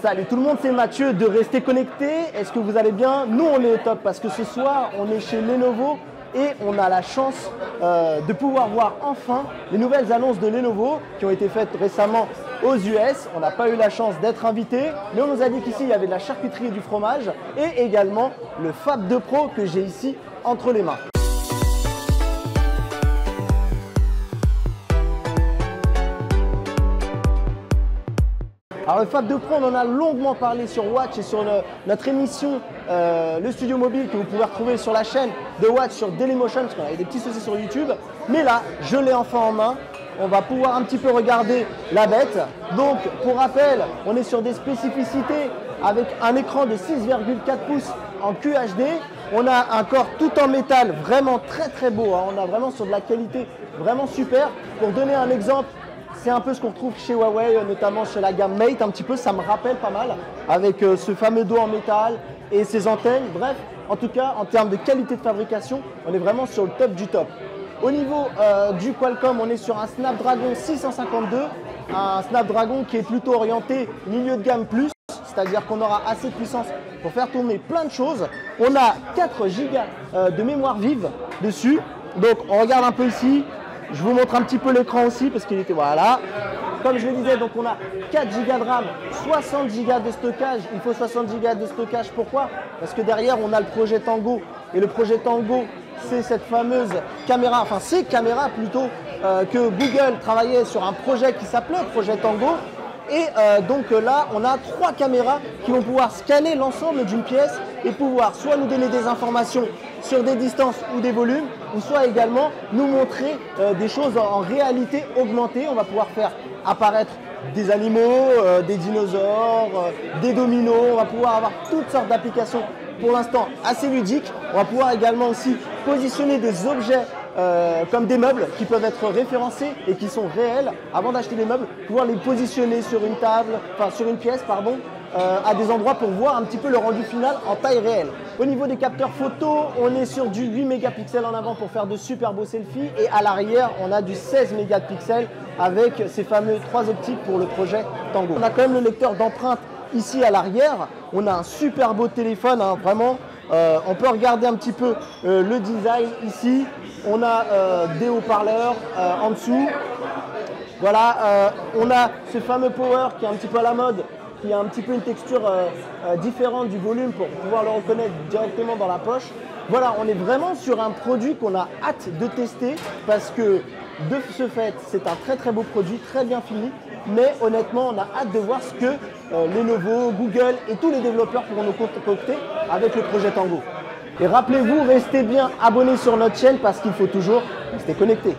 Salut tout le monde, c'est Mathieu de Rester Connecté. Est-ce que vous allez bien? Nous, on est au top parce que ce soir, on est chez Lenovo et on a la chance de pouvoir voir enfin les nouvelles annonces de Lenovo qui ont été faites récemment aux US. On n'a pas eu la chance d'être invité, mais on nous a dit qu'ici, il y avait de la charcuterie et du fromage et également le Fab 2 Pro que j'ai ici entre les mains. Alors le Fab 2 Pro, on en a longuement parlé sur Watch et sur notre émission Le Studio Mobile que vous pouvez retrouver sur la chaîne de Watch sur Dailymotion parce qu'on avait des petits soucis sur YouTube. Mais là, je l'ai enfin en main. On va pouvoir un petit peu regarder la bête. Donc pour rappel, on est sur des spécificités avec un écran de 6,4 pouces en QHD. On a un corps tout en métal vraiment très beau. Hein. On a vraiment sur de la qualité vraiment super. Pour donner un exemple, c'est un peu ce qu'on retrouve chez Huawei, notamment chez la gamme Mate, un petit peu, ça me rappelle pas mal, avec ce fameux dos en métal et ces antennes. Bref, en tout cas, en termes de qualité de fabrication, on est vraiment sur le top du top. Au niveau du Qualcomm, on est sur un Snapdragon 652, un Snapdragon qui est plutôt orienté milieu de gamme plus, c'est-à-dire qu'on aura assez de puissance pour faire tourner plein de choses. On a 4 Go de mémoire vive dessus, donc on regarde un peu ici. Je vous montre un petit peu l'écran aussi parce qu'il était voilà. Comme je le disais, donc on a 4 Go de RAM, 60 Go de stockage. Il faut 60 Go de stockage. Pourquoi? Parce que derrière, on a le projet Tango. Et le projet Tango, c'est cette fameuse caméra, enfin ces caméras plutôt, que Google travaillait sur un projet qui s'appelait Projet Tango. Et donc là, on a 3 caméras qui vont pouvoir scanner l'ensemble d'une pièce et pouvoir soit nous donner des informations sur des distances ou des volumes, ou soit également nous montrer des choses en réalité augmentée. On va pouvoir faire apparaître des animaux, des dinosaures, des dominos. On va pouvoir avoir toutes sortes d'applications pour l'instant assez ludiques. On va pouvoir également aussi positionner des objets comme des meubles qui peuvent être référencés et qui sont réels avant d'acheter des meubles, pouvoir les positionner sur une table, enfin sur une pièce, pardon, à des endroits pour voir un petit peu le rendu final en taille réelle. Au niveau des capteurs photo, on est sur du 8 mégapixels en avant pour faire de super beaux selfies et à l'arrière, on a du 16 mégapixels avec ces fameux 3 optiques pour le projet Tango. On a quand même le lecteur d'empreintes ici à l'arrière. On a un super beau téléphone, hein, vraiment. On peut regarder un petit peu le design ici. On a des haut-parleurs en dessous. Voilà, on a ce fameux power qui est un petit peu à la mode, qui a un petit peu une texture différente du volume pour pouvoir le reconnaître directement dans la poche. Voilà, on est vraiment sur un produit qu'on a hâte de tester parce que de ce fait, c'est un très beau produit, très bien fini. Mais honnêtement, on a hâte de voir ce que Lenovo, Google et tous les développeurs pourront nous concocter avec le projet Tango. Et rappelez-vous, restez bien abonnés sur notre chaîne parce qu'il faut toujours rester connecté.